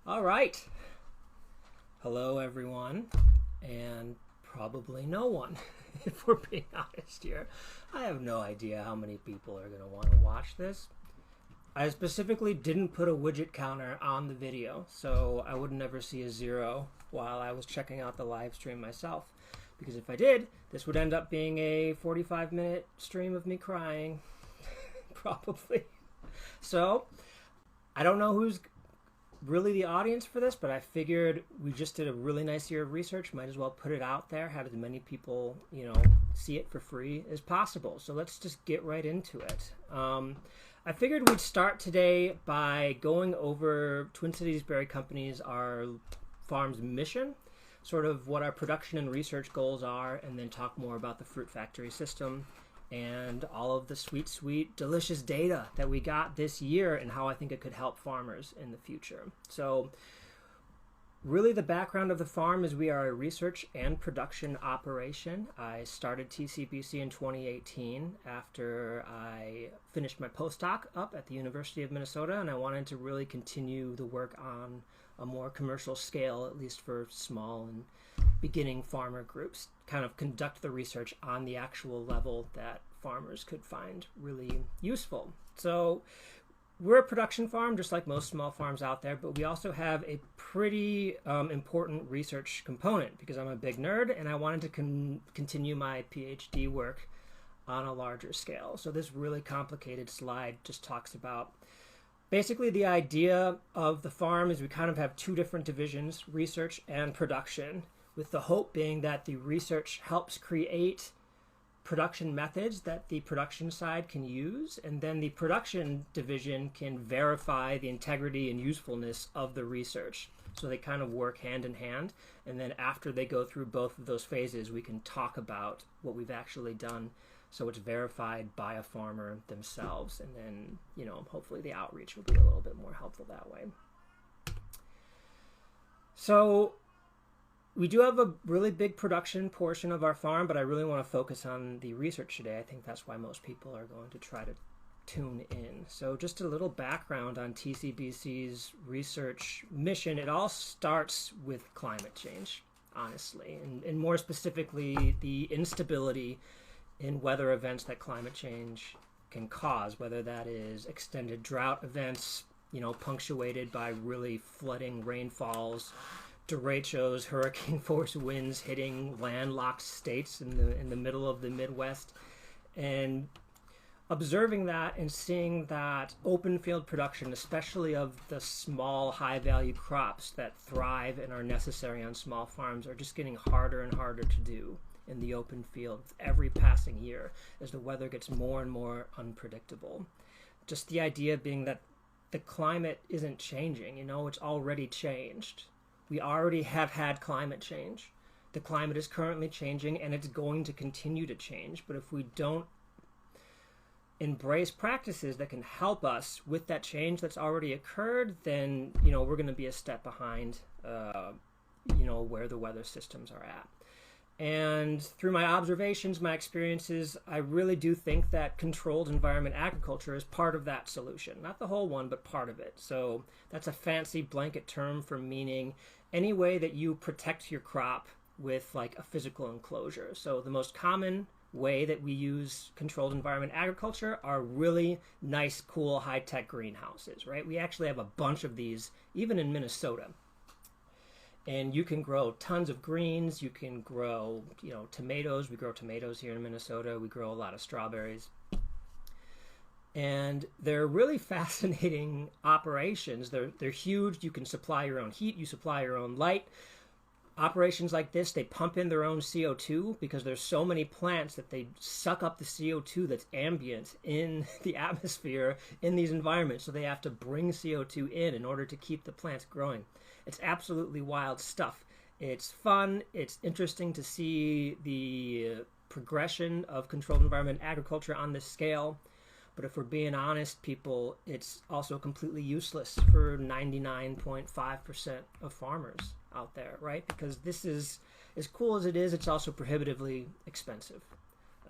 All right. Hello, everyone, and probably no one, if we're being honest here. I have no idea how many people are going to want to watch this. I specifically didn't put a widget counter on the video, so I would never see a 0 while I was checking out the live stream myself. Because if I did, this would end up being a 45-minute stream of me crying. Probably. So, I don't know who's really the audience for this, but I figured we just did a really nice year of research. Might as well put it out there, have as many people, see it for free as possible. So let's just get right into it. I figured we'd start today by going over Twin Cities Berry Company's, our farm's mission, sort of what our production and research goals are, and then talk more about the fruit factory system and all of the sweet, delicious data that we got this year and how I think it could help farmers in the future. So really the background of the farm is we are a research and production operation. I started TCBC in 2018 after I finished my postdoc up at the University of Minnesota, and I wanted to really continue the work on a more commercial scale, at least for small and beginning farmer groups, kind of conduct the research on the actual level that farmers could find really useful. So we're a production farm, just like most small farms out there, but we also have a pretty important research component because I'm a big nerd and I wanted to continue my PhD work on a larger scale. So this really complicated slide just talks about basically the idea of the farm is we kind of have two different divisions, research and production, with the hope being that the research helps create production methods that the production side can use, and then the production division can verify the integrity and usefulness of the research. So they kind of work hand in hand, and then after they go through both of those phases, we can talk about what we've actually done so it's verified by a farmer themselves, and then, hopefully the outreach will be a little bit more helpful that way. So we do have a really big production portion of our farm, but I really want to focus on the research today. I think that's why most people are going to try to tune in. So just a little background on TCBC's research mission. It all starts with climate change, honestly, and more specifically the instability in weather events that climate change can cause, whether that is extended drought events, punctuated by really flooding rainfalls, derechos, hurricane force winds hitting landlocked states in the middle of the Midwest, and observing that and seeing that open field production, especially of the small high value crops that thrive and are necessary on small farms, are just getting harder and harder to do in the open field every passing year as the weather gets more and more unpredictable. Just the idea being that the climate isn't changing, it's already changed. We already have had climate change. The climate is currently changing and it's going to continue to change. But if we don't embrace practices that can help us with that change that's already occurred, then, we're going to be a step behind, where the weather systems are at. And through my observations, my experiences, I really do think that controlled environment agriculture is part of that solution. Not the whole one, but part of it. So that's a fancy blanket term for meaning any way that you protect your crop with like a physical enclosure. So the most common way that we use controlled environment agriculture are really nice, cool, high-tech greenhouses, right? We actually have a bunch of these, even in Minnesota. And you can grow tons of greens. You can grow, tomatoes. We grow tomatoes here in Minnesota. We grow a lot of strawberries. And they're really fascinating operations. They're huge. You can supply your own heat. You supply your own light. Operations like this, they pump in their own CO2 because there's so many plants that they suck up the CO2 that's ambient in the atmosphere in these environments. So they have to bring CO2 in order to keep the plants growing. It's absolutely wild stuff. It's fun. It's interesting to see the progression of controlled environment agriculture on this scale. But if we're being honest, people, it's also completely useless for 99.5% of farmers out there, right? Because this is, as cool as it is, it's also prohibitively expensive.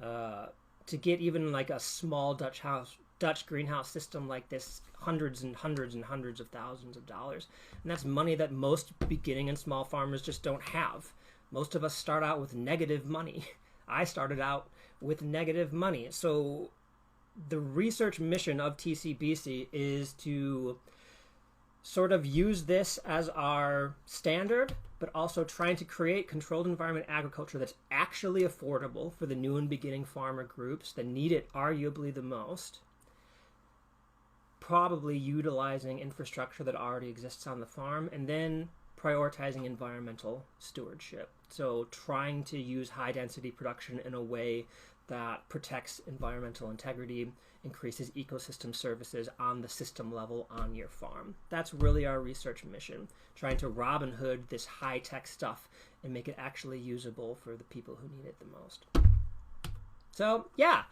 To get even like a small Dutch house Dutch greenhouse system like this hundreds and hundreds and hundreds of thousands of dollars. And that's money that most beginning and small farmers just don't have. Most of us start out with negative money. I started out with negative money. So the research mission of TCBC is to sort of use this as our standard, but also trying to create controlled environment agriculture that's actually affordable for the new and beginning farmer groups that need it arguably the most, probably utilizing infrastructure that already exists on the farm, and then prioritizing environmental stewardship. So trying to use high density production in a way that protects environmental integrity, increases ecosystem services on the system level on your farm. That's really our research mission, trying to Robin Hood this high-tech stuff and make it actually usable for the people who need it the most. So, yeah,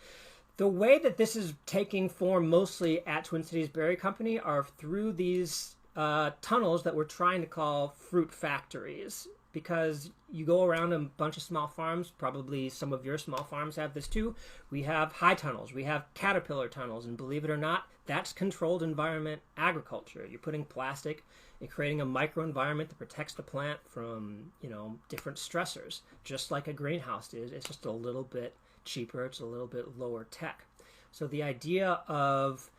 the way that this is taking form mostly at Twin Cities Berry Company are through these tunnels that we're trying to call fruit factories, because you go around a bunch of small farms, probably some of your small farms have this too. We have high tunnels, we have caterpillar tunnels, and believe it or not, that's controlled environment agriculture. You're putting plastic and creating a microenvironment that protects the plant from, different stressors, just like a greenhouse is. It's just a little bit cheaper, it's a little bit lower tech. So the idea of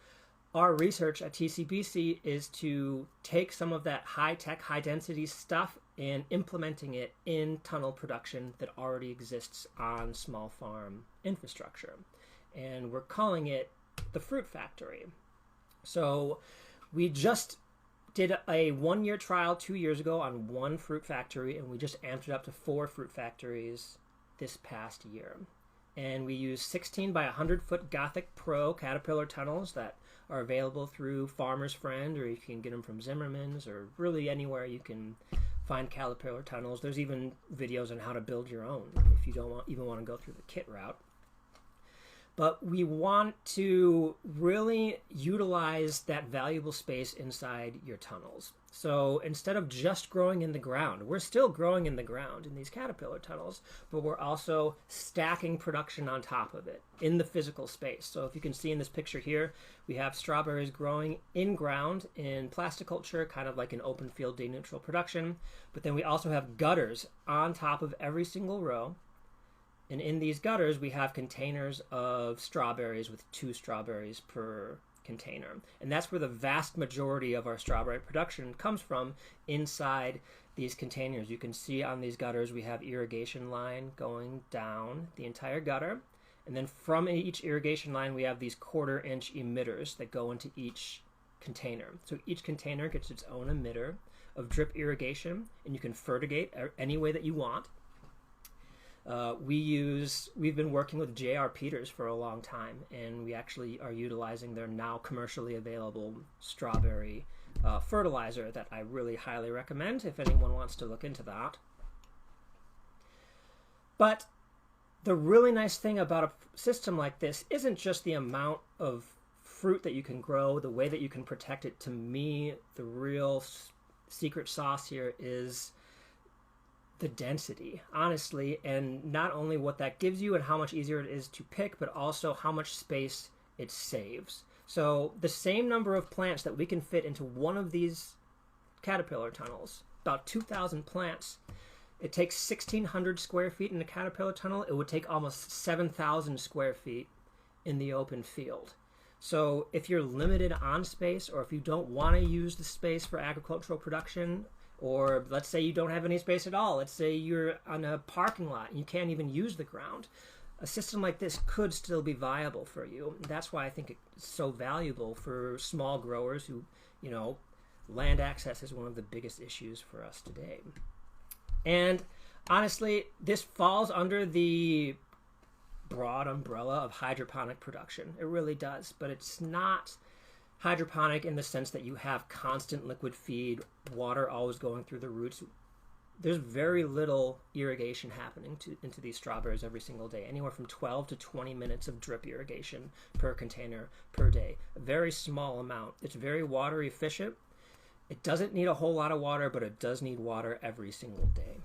our research at TCBC is to take some of that high-tech, high-density stuff and implementing it in tunnel production that already exists on small farm infrastructure. And we're calling it the Fruit Factory. So we just did a 1-year trial 2 years ago on one fruit factory, and we just amped it up to 4 fruit factories this past year. And we use 16 by 100 foot Gothic Pro Caterpillar tunnels that are available through Farmer's Friend, or you can get them from Zimmerman's, or really anywhere you can find Caterpillar tunnels. There's even videos on how to build your own if you don't even want to go through the kit route. But we want to really utilize that valuable space inside your tunnels. So instead of just growing in the ground, we're still growing in the ground in these caterpillar tunnels, but we're also stacking production on top of it in the physical space. So if you can see in this picture here, we have strawberries growing in ground in plasticulture, kind of like an open field day neutral production. But then we also have gutters on top of every single row. And in these gutters, we have containers of strawberries with 2 strawberries per container. And that's where the vast majority of our strawberry production comes from, inside these containers. You can see on these gutters, we have irrigation line going down the entire gutter. And then from each irrigation line, we have these 1/4 inch emitters that go into each container. So each container gets its own emitter of drip irrigation, and you can fertigate any way that you want. We've been working with J.R. Peters for a long time, and we actually are utilizing their now commercially available strawberry fertilizer that I really highly recommend if anyone wants to look into that. But the really nice thing about a system like this isn't just the amount of fruit that you can grow, the way that you can protect it. To me, the real secret sauce here is the density, honestly, and not only what that gives you and how much easier it is to pick, but also how much space it saves. So the same number of plants that we can fit into one of these caterpillar tunnels, about 2,000 plants, it takes 1,600 square feet in a caterpillar tunnel. It would take almost 7,000 square feet in the open field. So if you're limited on space, or if you don't want to use the space for agricultural production, or let's say you don't have any space at all. Let's say you're on a parking lot and you can't even use the ground. A system like this could still be viable for you. That's why I think it's so valuable for small growers who, land access is one of the biggest issues for us today. And honestly, this falls under the broad umbrella of hydroponic production. It really does, but it's not hydroponic in the sense that you have constant liquid feed, water always going through the roots. There's very little irrigation happening into these strawberries every single day, anywhere from 12 to 20 minutes of drip irrigation per container per day. A very small amount. It's very water efficient. It doesn't need a whole lot of water, but it does need water every single day.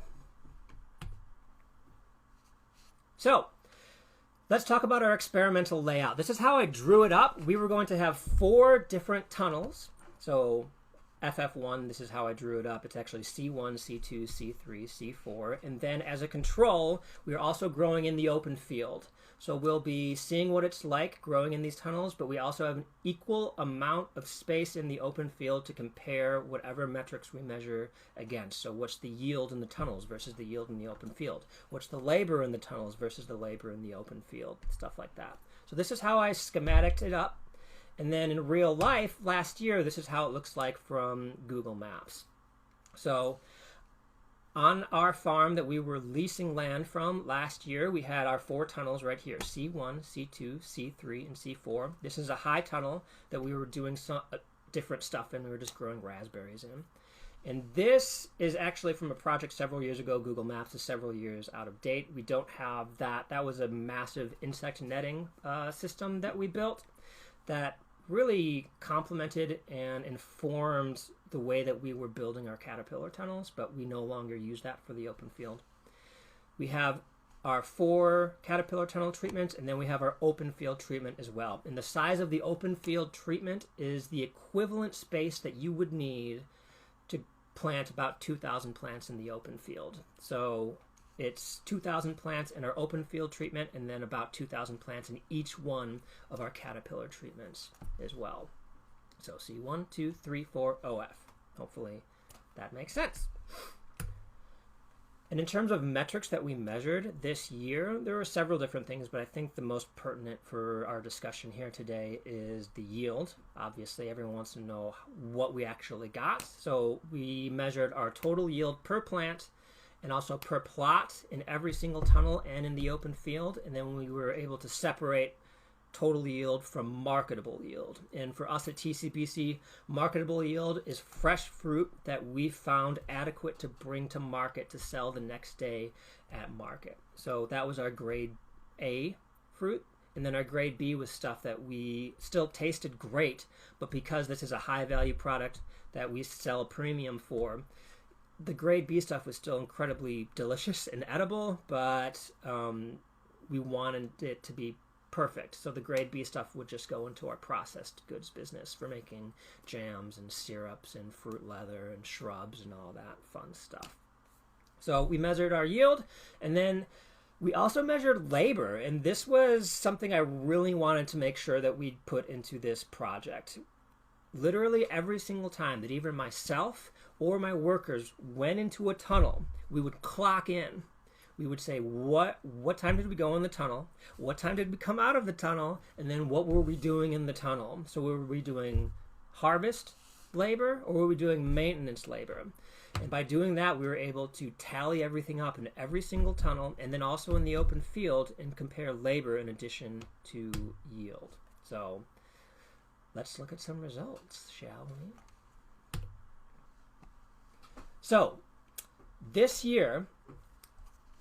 So, Let's talk about our experimental layout. This is how I drew it up. We were going to have 4 different tunnels. So FF1, this is how I drew it up. It's actually C1, C2, C3, C4. And then as a control, we're also growing in the open field. So we'll be seeing what it's like growing in these tunnels, but we also have an equal amount of space in the open field to compare whatever metrics we measure against. So what's the yield in the tunnels versus the yield in the open field? What's the labor in the tunnels versus the labor in the open field? Stuff like that. So this is how I schematiced it up. And then in real life, last year, this is how it looks like from Google Maps. So on our farm that we were leasing land from last year, we had our 4 tunnels right here, C1, C2, C3, and C4. This is a high tunnel that we were doing some different stuff in. We were just growing raspberries in. And this is actually from a project several years ago. Google Maps is several years out of date. We don't have that. That was a massive insect netting system that we built that really complemented and informed the way that we were building our caterpillar tunnels, but we no longer use that for the open field. We have our 4 caterpillar tunnel treatments, and then we have our open field treatment as well. And the size of the open field treatment is the equivalent space that you would need to plant about 2,000 plants in the open field. So it's 2,000 plants in our open field treatment, and then about 2,000 plants in each one of our caterpillar treatments as well. So C1, 2, 3, 4, OF. Hopefully that makes sense. And in terms of metrics that we measured this year, there were several different things, but I think the most pertinent for our discussion here today is the yield. Obviously, everyone wants to know what we actually got. So we measured our total yield per plant and also per plot in every single tunnel and in the open field. And then we were able to separate total yield from marketable yield. And for us at TCBC, marketable yield is fresh fruit that we found adequate to bring to market to sell the next day at market. So that was our grade A fruit. And then our grade B was stuff that we still tasted great, but because this is a high value product that we sell a premium for, the grade B stuff was still incredibly delicious and edible, but we wanted it to be perfect. So the grade B stuff would just go into our processed goods business for making jams and syrups and fruit leather and shrubs and all that fun stuff. So we measured our yield, and then we also measured labor, and this was something I really wanted to make sure that we'd put into this project. Literally every single time that either myself or my workers went into a tunnel, we would clock in. We would say, what time did we go in the tunnel? What time did we come out of the tunnel? And then what were we doing in the tunnel? So were we doing harvest labor or were we doing maintenance labor? And by doing that, we were able to tally everything up in every single tunnel and then also in the open field and compare labor in addition to yield. So let's look at some results, shall we? So this year,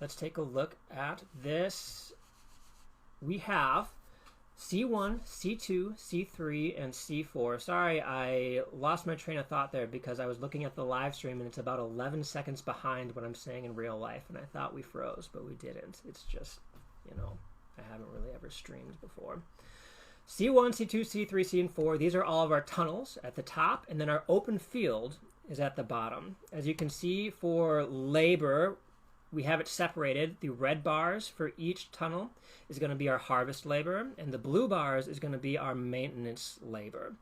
let's take a look at this. We have C1, C2, C3, and C4. Sorry, I lost my train of thought there because I was looking at the live stream and it's about 11 seconds behind what I'm saying in real life, and I thought we froze, but we didn't. It's just, you know, I haven't really ever streamed before. C1, C2, C3, C, and 4, these are all of our tunnels at the top, and then our open field is at the bottom. As you can see, for labor, we have it separated. The red bars for each tunnel is going to be our harvest labor, and the blue bars is going to be our maintenance labor.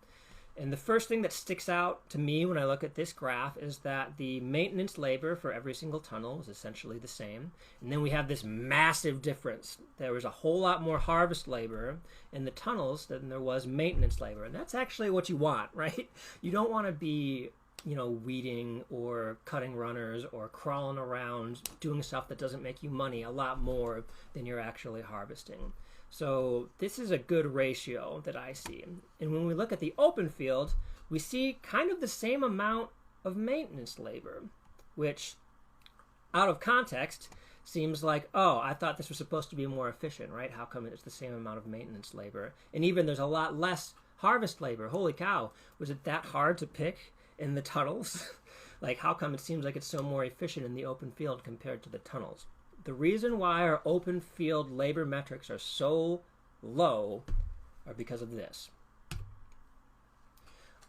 And the first thing that sticks out to me when I look at this graph is that the maintenance labor for every single tunnel is essentially the same. And then we have this massive difference. There was a whole lot more harvest labor in the tunnels than there was maintenance labor. And that's actually what you want, right? You don't want to be, you know, weeding or cutting runners or crawling around doing stuff that doesn't make you money a lot more than you're actually harvesting. So this is a good ratio that I see. And when we look at the open field, we see kind of the same amount of maintenance labor, which out of context seems like, oh, I thought this was supposed to be more efficient, right? How come it's the same amount of maintenance labor? And even there's a lot less harvest labor. Holy cow, was it that hard to pick in the tunnels? Like, how come it seems like it's so more efficient in the open field compared to the tunnels? the reason why our open field labor metrics are so low are because of this.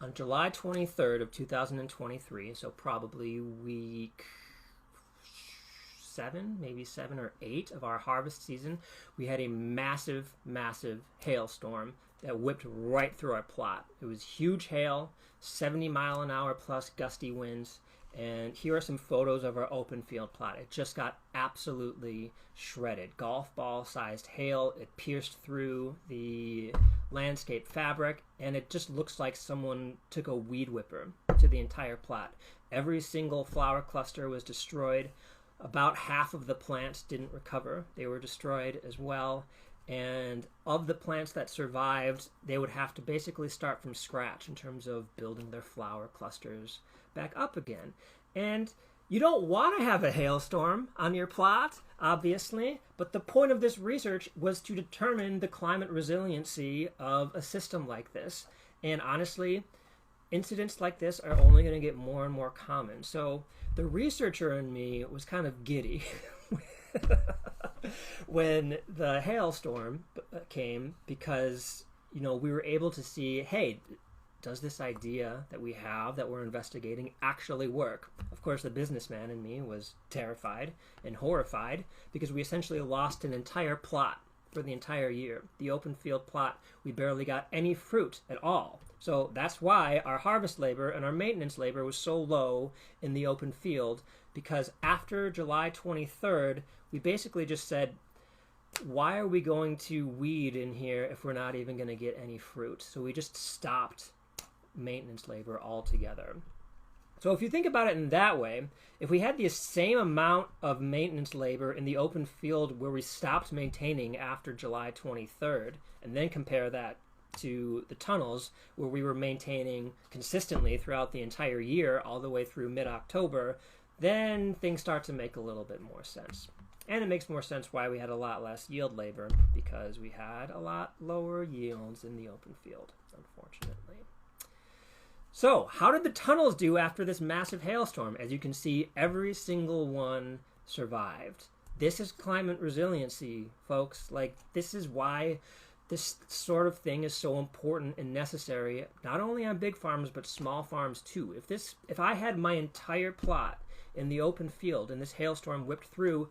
On July 23rd of 2023, so probably week 7, maybe 7 or 8 of our harvest season, we had a massive, massive hailstorm that whipped right through our plot. It was huge hail, 70-mile-an-hour plus gusty winds, and here are some photos of our open field plot. It just got absolutely shredded. Golf ball sized hail. It pierced through the landscape fabric, and it just looks like someone took a weed whipper to the entire plot. Every single flower cluster was destroyed. About half of the plants didn't recover. They were destroyed as well. And of the plants that survived, they would have to basically start from scratch in terms of building their flower clusters back up again. And you don't want to have a hailstorm on your plot, obviously, but the point of this research was to determine the climate resiliency of a system like this. And honestly, incidents like this are only going to get more and more common. So the researcher in me was kind of giddy when the hailstorm came, because, you know, we were able to see, hey, does this idea that we have, that we're investigating, actually work? Of course, the businessman in me was terrified and horrified, because we essentially lost an entire plot for the entire year. The open field plot, we barely got any fruit at all. So that's why our harvest labor and our maintenance labor was so low in the open field, because after July 23rd, we basically just said, why are we going to weed in here if we're not even going to get any fruit? So we just stopped maintenance labor altogether. So if you think about it in that way, if we had the same amount of maintenance labor in the open field where we stopped maintaining after July 23rd, and then compare that to the tunnels where we were maintaining consistently throughout the entire year all the way through mid-October, then things start to make a little bit more sense. And it makes more sense why we had a lot less yield labor, because we had a lot lower yields in the open field, unfortunately. So, how did the tunnels do after this massive hailstorm? As you can see, every single one survived. This is climate resiliency, folks. Like, this is why this sort of thing is so important and necessary, not only on big farms, but small farms too. If I had my entire plot in the open field and this hailstorm whipped through,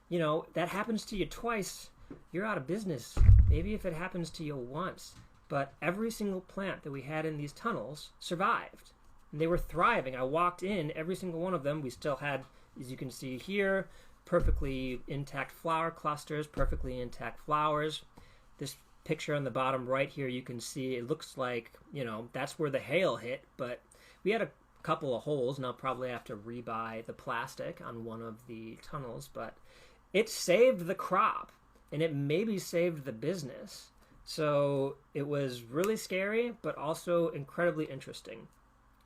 you know, that happens to you twice, you're out of business. Maybe if it happens to you once. But every single plant that we had in these tunnels survived. And they were thriving. I walked in, every single one of them. We still had, as you can see here, perfectly intact flower clusters, perfectly intact flowers. This picture on the bottom right here, you can see it looks like, you know, that's where the hail hit. But we had a couple of holes, and I'll probably have to rebuy the plastic on one of the tunnels. But it saved the crop, and it maybe saved the business. So it was really scary, but also incredibly interesting.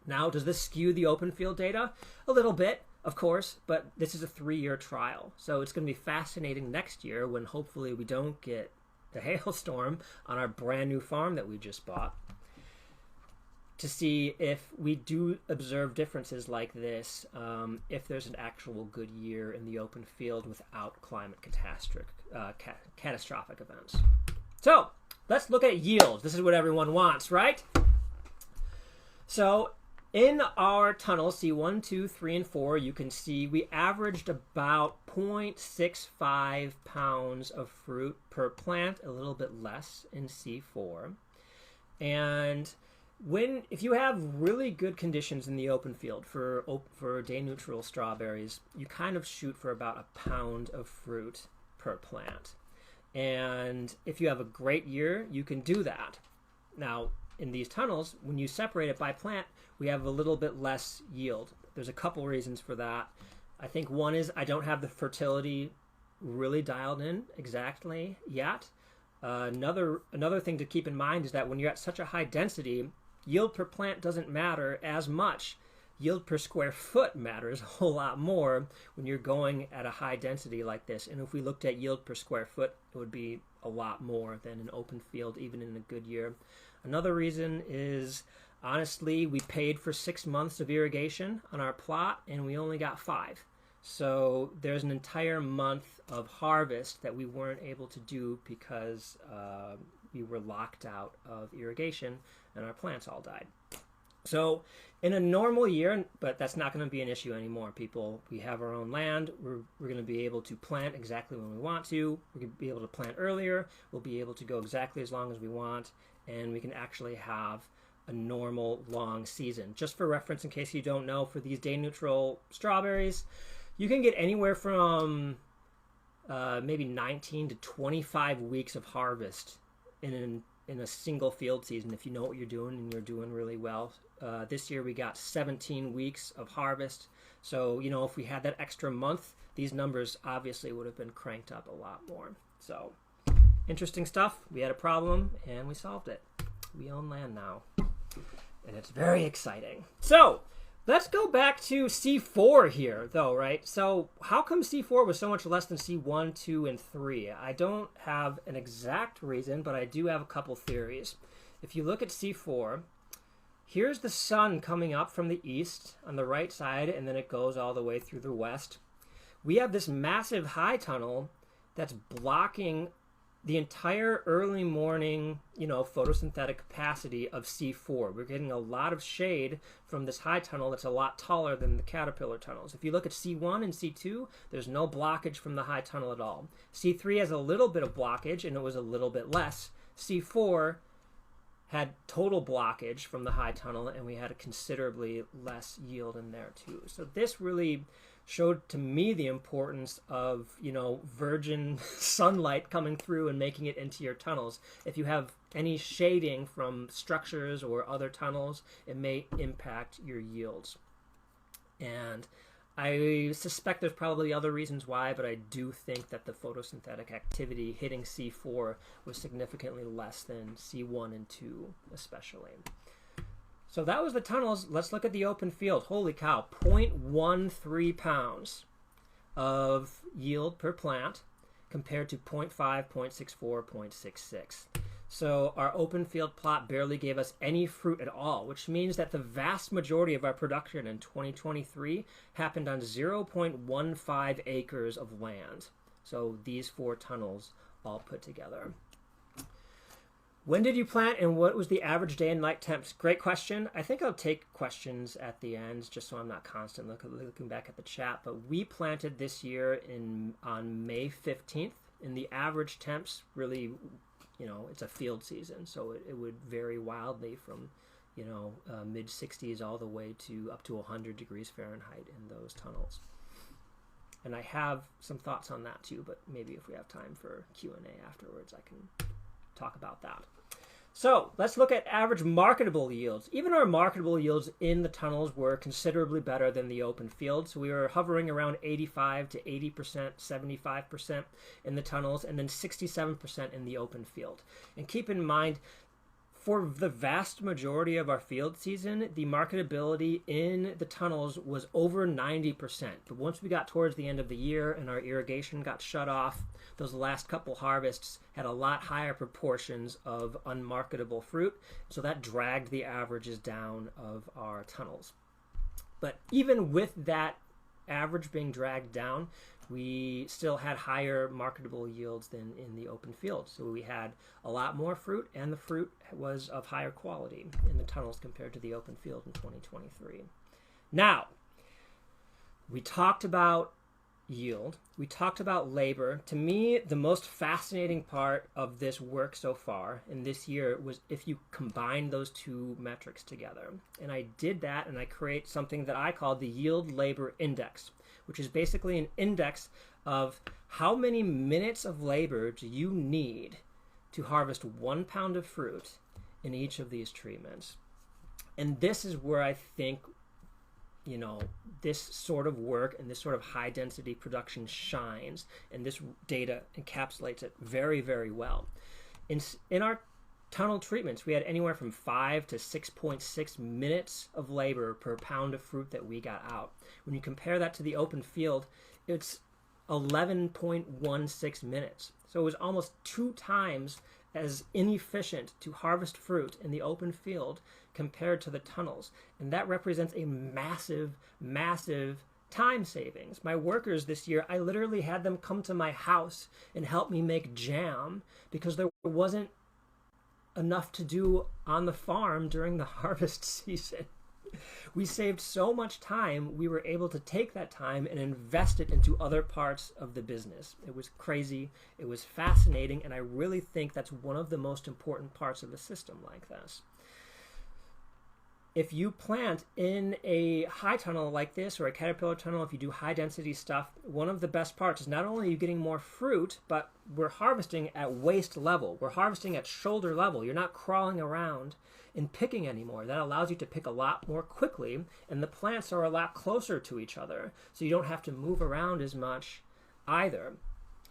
Now, does this skew the open field data? A little bit, of course, but this is a 3-year trial. So it's going to be fascinating next year when hopefully we don't get the hailstorm on our brand new farm that we just bought, to see if we do observe differences like this, if there's an actual good year in the open field without climate catastrophic events. So let's look at yields. This is what everyone wants, right? So in our tunnel, C1, 2, 3, and 4, you can see we averaged about 0.65 pounds of fruit per plant, a little bit less in C4. And if you have really good conditions in the open field for day neutral strawberries, you kind of shoot for about a pound of fruit per plant. And if you have a great year, you can do that. Now, in these tunnels, when you separate it by plant, we have a little bit less yield. There's a couple reasons for that. I think one is I don't have the fertility really dialed in exactly yet. Another thing to keep in mind is that when you're at such a high density, yield per plant doesn't matter as much. Yield per square foot matters a whole lot more when you're going at a high density like this. And if we looked at yield per square foot, it would be a lot more than an open field, even in a good year. Another reason is, honestly, we paid for 6 months of irrigation on our plot, and we only got 5. So there's an entire month of harvest that we weren't able to do because we were locked out of irrigation and our plants all died. So in a normal year, but that's not going to be an issue anymore, people. We have our own land. We're going to be able to plant exactly when we want to. We're going to be able to plant earlier. We'll be able to go exactly as long as we want. And we can actually have a normal long season. Just for reference, in case you don't know, for these day neutral strawberries, you can get anywhere from maybe 19 to 25 weeks of harvest in a single field season if you know what you're doing and you're doing really well. This year we got 17 weeks of harvest. So, you know, if we had that extra month, these numbers obviously would have been cranked up a lot more. So, interesting stuff. We had a problem and we solved it. We own land now. And it's very exciting. So, let's go back to C4 here, though, right? So how come C4 was so much less than C1, 2, and 3? I don't have an exact reason, but I do have a couple theories. If you look at C4, here's the sun coming up from the east on the right side, and then it goes all the way through the west. We have this massive high tunnel that's blocking the entire early morning, photosynthetic capacity of C4. We're getting a lot of shade from this high tunnel that's a lot taller than the caterpillar tunnels. If you look at C1 and C2, there's no blockage from the high tunnel at all. C3 has a little bit of blockage, and it was a little bit less. C4 had total blockage from the high tunnel, and we had a considerably less yield in there too. So this really showed to me the importance of, virgin sunlight coming through and making it into your tunnels. If you have any shading from structures or other tunnels, it may impact your yields. And I suspect there's probably other reasons why, but I do think that the photosynthetic activity hitting C4 was significantly less than C1 and 2 especially. So that was the tunnels. Let's look at the open field. Holy cow, 0.13 pounds of yield per plant compared to 0.5, 0.64, 0.66. So our open field plot barely gave us any fruit at all, which means that the vast majority of our production in 2023 happened on 0.15 acres of land. So these 4 tunnels all put together. When did you plant and what was the average day and night temps? Great question. I think I'll take questions at the end just so I'm not constantly looking back at the chat. But we planted this year on May 15th, and the average temps really, it's a field season, so it would vary wildly from, mid 60s all the way to up to 100 degrees Fahrenheit in those tunnels. And I have some thoughts on that too, but maybe if we have time for Q&A afterwards, I can talk about that. So let's look at average marketable yields. Even our marketable yields in the tunnels were considerably better than the open field. So we were hovering around 85 to 80%, 75% in the tunnels, and then 67% in the open field. And keep in mind, for the vast majority of our field season, the marketability in the tunnels was over 90%. But once we got towards the end of the year and our irrigation got shut off, those last couple harvests had a lot higher proportions of unmarketable fruit, so that dragged the averages down of our tunnels. But even with that average being dragged down, we still had higher marketable yields than in the open field. So we had a lot more fruit, and the fruit was of higher quality in the tunnels compared to the open field in 2023. Now, we talked about yield. We talked about labor. To me, the most fascinating part of this work so far in this year was if you combine those two metrics together. And I did that, and I create something that I call the yield labor index, which is basically an index of how many minutes of labor do you need to harvest 1 pound of fruit in each of these treatments. And this is where I think this sort of work and this sort of high density production shines, and this data encapsulates it very, very well. In our tunnel treatments, we had anywhere from 5 to 6.6 minutes of labor per pound of fruit that we got out. When you compare that to the open field, it's 11.16 minutes. So it was almost 2 times as inefficient to harvest fruit in the open field compared to the tunnels. And that represents a massive, massive time savings. My workers this year, I literally had them come to my house and help me make jam because there wasn't enough to do on the farm during the harvest season. We saved so much time, we were able to take that time and invest it into other parts of the business. It was crazy, it was fascinating, and I really think that's one of the most important parts of a system like this. If you plant in a high tunnel like this or a caterpillar tunnel, if you do high density stuff, one of the best parts is not only are you getting more fruit, but we're harvesting at waist level. We're harvesting at shoulder level. You're not crawling around and picking anymore. That allows you to pick a lot more quickly, and the plants are a lot closer to each other, so you don't have to move around as much either.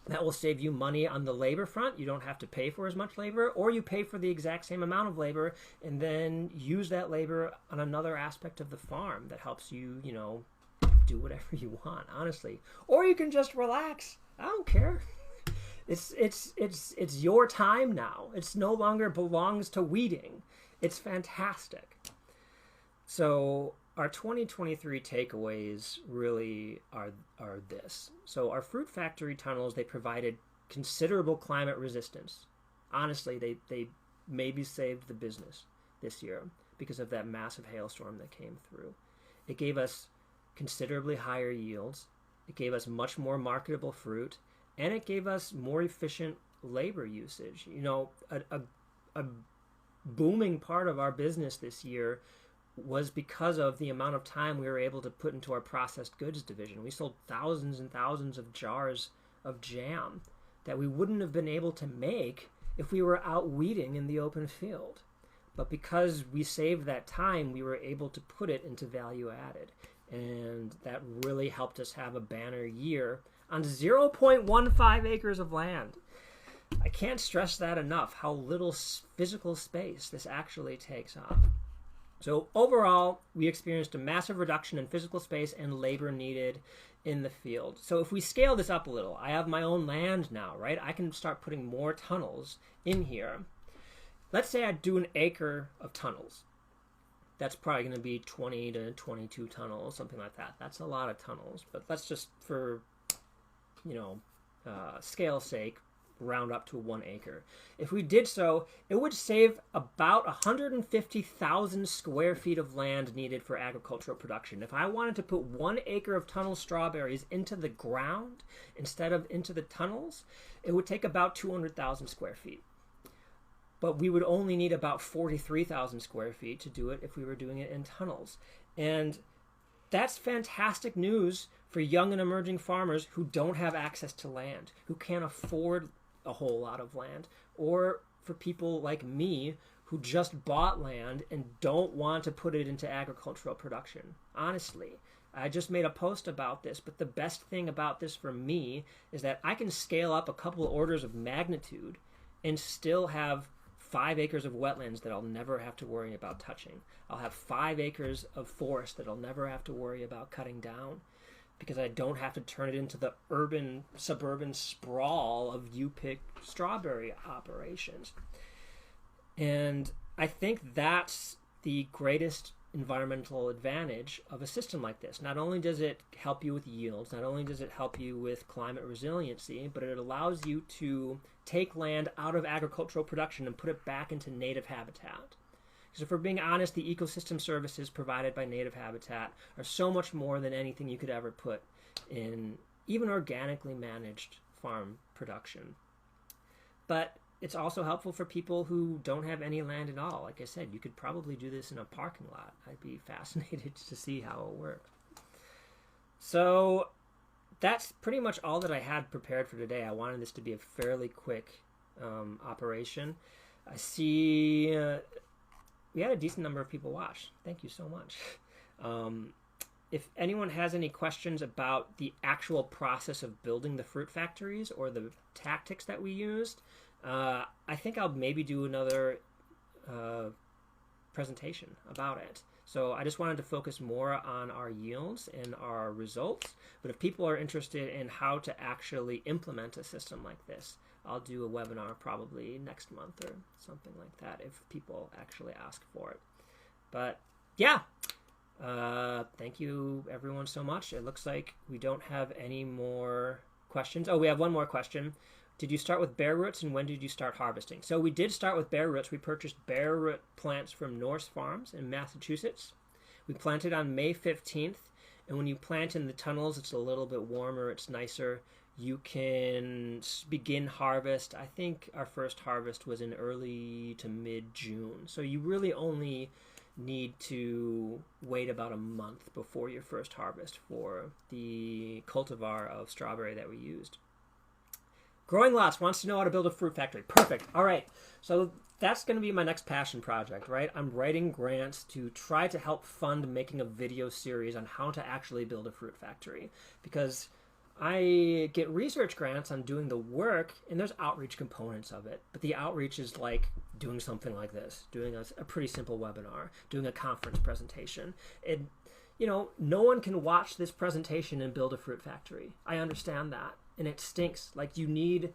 That will save you money on the labor front. You don't have to pay for as much labor, or you pay for the exact same amount of labor and then use that labor on another aspect of the farm that helps you, you know, do whatever you want, honestly. Or you can just relax. I don't care. It's your time now. It's no longer belongs to weeding. It's fantastic. So our 2023 takeaways really are this. So our fruit factory tunnels, they provided considerable climate resistance. Honestly, they maybe saved the business this year because of that massive hailstorm that came through. It gave us considerably higher yields. It gave us much more marketable fruit, and it gave us more efficient labor usage. You know, a booming part of our business this year was because of the amount of time we were able to put into our processed goods division. We sold thousands and thousands of jars of jam that we wouldn't have been able to make if we were out weeding in the open field. But because we saved that time, we were able to put it into value added. And that really helped us have a banner year on 0.15 acres of land. I can't stress that enough, how little physical space this actually takes up. So overall, we experienced a massive reduction in physical space and labor needed in the field. So if we scale this up a little, I have my own land now, right? I can start putting more tunnels in here. Let's say I do an acre of tunnels. That's probably going to be 20 to 22 tunnels, something like that. That's a lot of tunnels, but let's just, for, you know, scale's sake, round up to 1 acre. If we did so, it would save about 150,000 square feet of land needed for agricultural production. If I wanted to put 1 acre of tunnel strawberries into the ground instead of into the tunnels, it would take about 200,000 square feet. But we would only need about 43,000 square feet to do it if we were doing it in tunnels. And that's fantastic news for young and emerging farmers who don't have access to land, who can't afford a whole lot of land, or for people like me who just bought land and don't want to put it into agricultural production. Honestly, I just made a post about this, but the best thing about this for me is that I can scale up a couple of orders of magnitude and still have 5 acres of wetlands that I'll never have to worry about touching. I'll have 5 acres of forest that I'll never have to worry about cutting down, because I don't have to turn it into the urban, suburban sprawl of you-pick strawberry operations. And I think that's the greatest environmental advantage of a system like this. Not only does it help you with yields, not only does it help you with climate resiliency, but it allows you to take land out of agricultural production and put it back into native habitat. Because if we're being honest, the ecosystem services provided by native habitat are so much more than anything you could ever put in even organically managed farm production. But it's also helpful for people who don't have any land at all. Like I said, you could probably do this in a parking lot. I'd be fascinated to see how it works. So that's pretty much all that I had prepared for today. I wanted this to be a fairly quick operation. I see we had a decent number of people watch. Thank you so much. If anyone has any questions about the actual process of building the fruit factories or the tactics that we used, I think I'll maybe do another presentation about it. So I just wanted to focus more on our yields and our results. But if people are interested in how to actually implement a system like this, I'll do a webinar probably next month or something like that if people actually ask for it. But yeah, Thank you everyone so much. It looks like we don't have any more questions. Oh, we have one more question. Did you start with bare roots, and when did you start harvesting? So we did start with bare roots. We purchased bare root plants from Norse Farms in Massachusetts. We planted on May 15th, and when you plant in the tunnels, it's a little bit warmer, it's nicer. You can begin harvest. I think our first harvest was in early to mid-June. So you really only need to wait about a month before your first harvest for the cultivar of strawberry that we used. Growing Lots wants to know how to build a fruit factory. Perfect. All right. So that's going to be my next passion project, right? I'm writing grants to try to help fund making a video series on how to actually build a fruit factory, because I get research grants on doing the work, and there's outreach components of it. But the outreach is like doing something like this, doing a pretty simple webinar, doing a conference presentation. And, you know, no one can watch this presentation and build a fruit factory. I understand that. And it stinks. Like, you need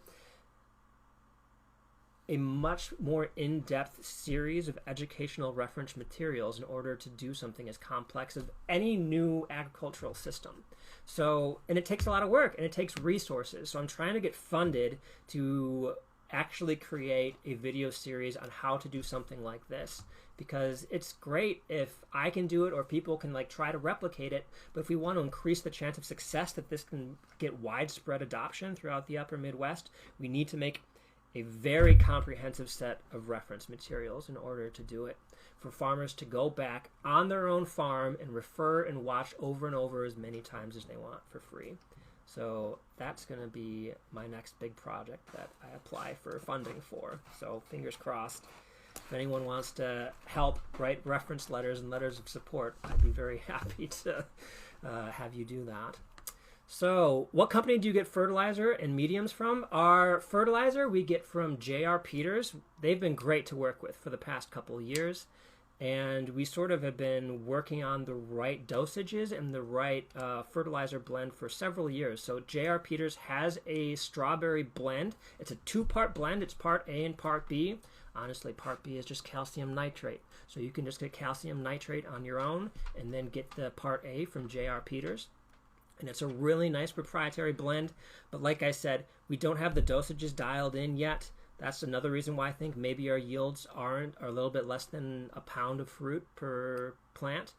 a much more in-depth series of educational reference materials in order to do something as complex as any new agricultural system. So, and it takes a lot of work, and it takes resources. So I'm trying to get funded to actually create a video series on how to do something like this, because it's great if I can do it or people can like try to replicate it, but if we want to increase the chance of success that this can get widespread adoption throughout the upper Midwest, we need to make a very comprehensive set of reference materials in order to do it, for farmers to go back on their own farm and refer and watch over and over as many times as they want for free. So that's going to be my next big project that I apply for funding for. So fingers crossed. If anyone wants to help write reference letters and letters of support, I'd be very happy to have you do that. So what company do you get fertilizer and mediums from? Our fertilizer we get from J.R. Peters. They've been great to work with for the past couple of years. And we sort of have been working on the right dosages and the right fertilizer blend for several years. So J.R. Peters has a strawberry blend. It's a two-part blend. It's part A and part B. Honestly, part B is just calcium nitrate. So you can just get calcium nitrate on your own and then get the part A from J.R. Peters. And it's a really nice proprietary blend. But like I said, we don't have the dosages dialed in yet. That's another reason why I think maybe our yields are a little bit less than a pound of fruit per plant.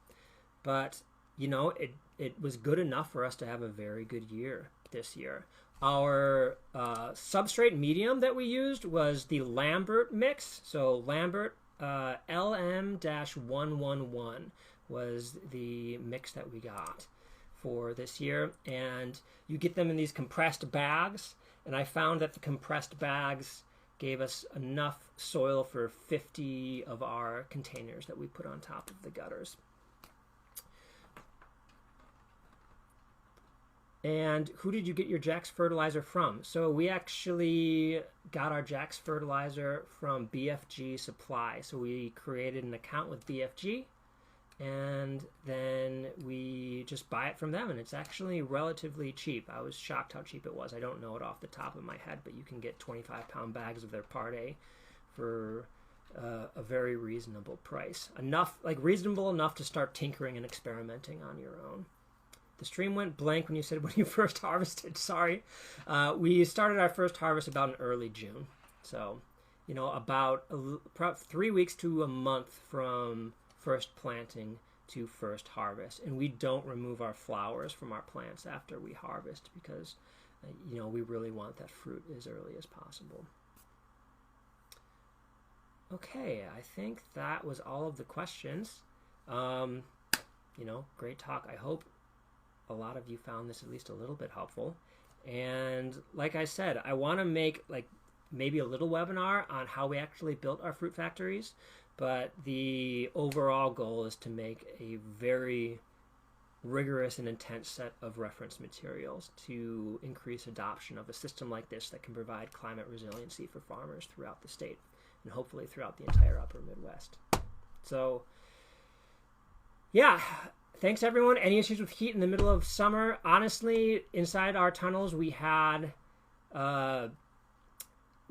But, you know, it was good enough for us to have a very good year this year. Our substrate medium that we used was the Lambert mix. So Lambert LM-111 was the mix that we got for this year. And you get them in these compressed bags. And I found that the compressed bags gave us enough soil for 50 of our containers that we put on top of the gutters. And who did you get your Jack's fertilizer from? So we actually got our Jack's fertilizer from BFG Supply. So we created an account with BFG, and then we just buy it from them, and it's actually relatively cheap. I was shocked how cheap it was. I don't know it off the top of my head, but you can get 25-pound bags of their Part A for a very reasonable price. Enough, like reasonable enough to start tinkering and experimenting on your own. The stream went blank when you said when you first harvested. Sorry. We started our first harvest about in early June. So, you know, about 3 weeks to a month from first planting to first harvest. And we don't remove our flowers from our plants after we harvest because, you know, we really want that fruit as early as possible. Okay, I think that was all of the questions. You know, great talk. I hope a lot of you found this at least a little bit helpful. And like I said, I want to make like maybe a little webinar on how we actually built our fruit factories. But the overall goal is to make a very rigorous and intense set of reference materials to increase adoption of a system like this that can provide climate resiliency for farmers throughout the state and hopefully throughout the entire upper Midwest. So, yeah, thanks everyone. Any issues with heat in the middle of summer? Honestly, inside our tunnels we had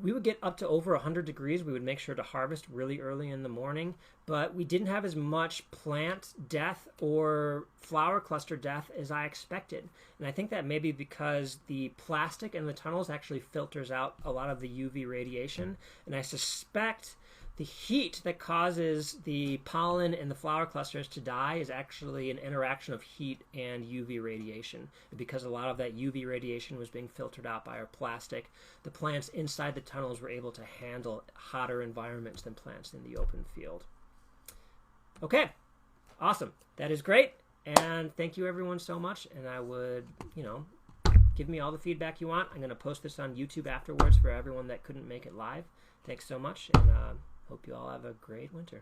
we would get up to over 100 degrees. We would make sure to harvest really early in the morning, but we didn't have as much plant death or flower cluster death as I expected. And I think that may be because the plastic in the tunnels actually filters out a lot of the UV radiation. And I suspect the heat that causes the pollen in the flower clusters to die is actually an interaction of heat and UV radiation. And because a lot of that UV radiation was being filtered out by our plastic, the plants inside the tunnels were able to handle hotter environments than plants in the open field. Okay, awesome. That is great. And thank you everyone so much. And I would, give me all the feedback you want. I'm going to post this on YouTube afterwards for everyone that couldn't make it live. Thanks so much. And hope you all have a great winter.